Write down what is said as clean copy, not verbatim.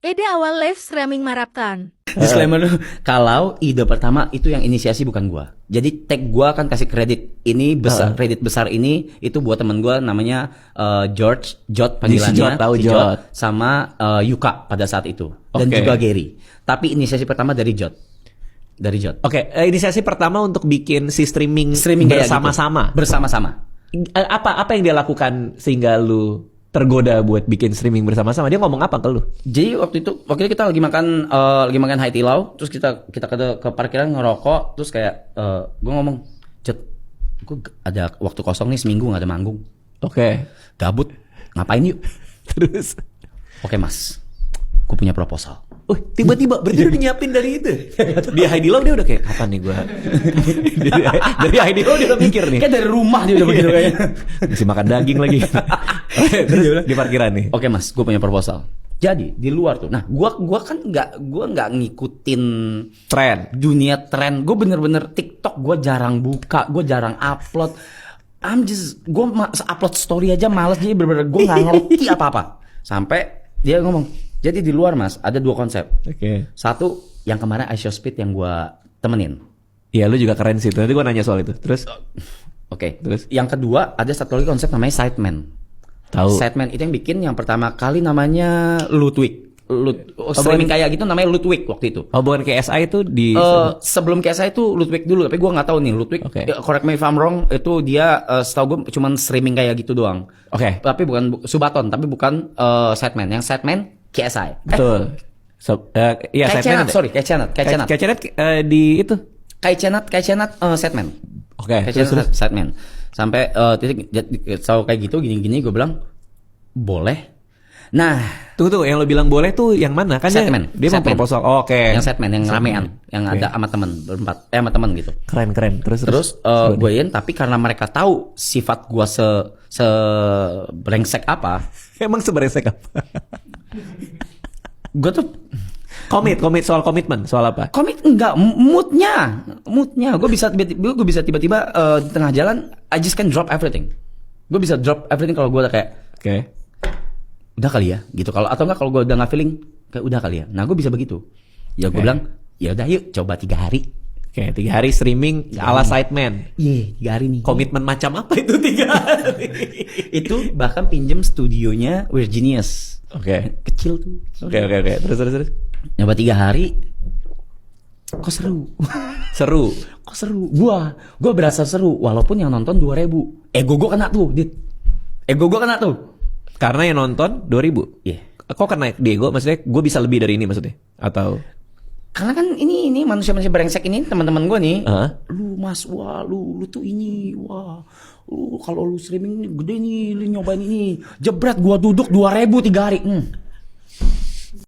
Ide awal live streaming Maraptan. Disclaimer dulu, kalau ide pertama itu yang inisiasi bukan gua. Jadi tag gua kan kasih kredit ini besar, kredit besar ini itu buat teman gua namanya Jot panggilannya, tahu si Jot. sama Yuka pada saat itu dan Oke. juga Gary. Tapi inisiasi pertama dari Jot. Dari Jot. Oke, inisiasi pertama untuk bikin si streaming Kayak bersama-sama. gitu. Bersama-sama. Apa yang dia lakukan sehingga lu tergoda buat bikin streaming bersama-sama? Dia ngomong apa ke lu? Jadi waktu itu kita lagi makan Hai Di Lao, terus kita ke parkiran ngerokok, terus kayak gue ngomong, Jot, gue ada waktu kosong nih seminggu nggak ada manggung, Oke. gabut, ngapain yuk? Terus Oke mas, gue punya proposal. tiba-tiba berarti udah nyiapin dari itu. Di Heidi Lau dia udah kayak kapan nih gua. dari Heidi Lau dia udah mikir nih. Kayak dari rumah dia udah begitu kayaknya. Masih makan daging lagi. Terus di parkiran nih. Oke mas, gue punya proposal. Jadi di luar tuh, nah gue kan nggak ngikutin Tren. dunia tren. Gue bener-bener TikTok gue jarang buka, gue jarang upload. Gue upload story aja males, jadi bener-bener gue nggak ngerti apa-apa. Sampai dia ngomong, jadi di luar mas ada dua konsep. Oke. Satu yang kemarin I Show Speed yang gue temenin. Iya, lu juga keren sih. Nanti gua nanya soal itu. Terus Oke. Terus? Yang kedua ada satu lagi konsep namanya Sideman. tahu. Sideman itu yang bikin yang pertama kali namanya Ludwig. Streaming kayak gitu namanya Ludwig waktu itu. Oh, bukan KSI itu di Sebelum KSI itu Ludwig dulu, tapi gue nggak tahu nih Ludwig. Oke. Correct me if I'm wrong, itu dia setahu gue cuman streaming kayak gitu doang. Oke. Tapi bukan Subaton, tapi bukan Sideman. Yang Sideman KSI. Betul. Iya, Kai Sideman Cenat, sorry, Kai Cenat. Kai Cenat di itu. Kai Cenat, Sideman. Oke. Kai Terus Cenat, Sideman. Sampai titik so kayak gitu gini-gini gue bilang boleh. Nah, tunggu, yang lo bilang boleh tuh yang mana? Kan Sideman. dia mau Sideman. proposal. Oh, oke. yang Sideman, yang ramean, yang Oke. ada sama temen berempat, sama temen gitu. Keren. Terus gue tapi karena mereka tahu sifat gue se brengsek apa, Emang seberesek apa? gue tuh Komit soal komitmen, soal apa? komit enggak moodnya gue bisa tiba-tiba di tengah jalan I just can drop everything. Gue bisa drop everything kalau gue udah kayak Oke. udah kali ya gitu, kalau atau enggak kalau gue udah nggak feeling kayak udah kali ya. Nah gue bisa begitu ya, gue Oke. bilang ya udah yuk coba 3 hari. Oke, 3 hari streaming ala Sideman. 3 hari nih. Komitmen macam apa itu 3 hari? Itu bahkan pinjem studionya Virginius. Oke. Kecil tuh. Oke. Terus. Nyoba 3 hari. Kok seru. Seru. Kok seru. Gua berasa seru walaupun yang nonton 2.000. Ego gua kena tuh, Dit. Ego gua kena tuh. Karena yang nonton 2.000. Iya. Kok kena Diego? Maksudnya gue bisa lebih dari ini maksudnya? Atau Karena kan ini manusia-manusia brengsek ini teman-teman gua nih. Hah? Lu Mas, wah lu tuh ini, wah. Lu kalau lu streaming gede nih, lu nyobain ini. Jebret gua duduk 2.000 3 hari.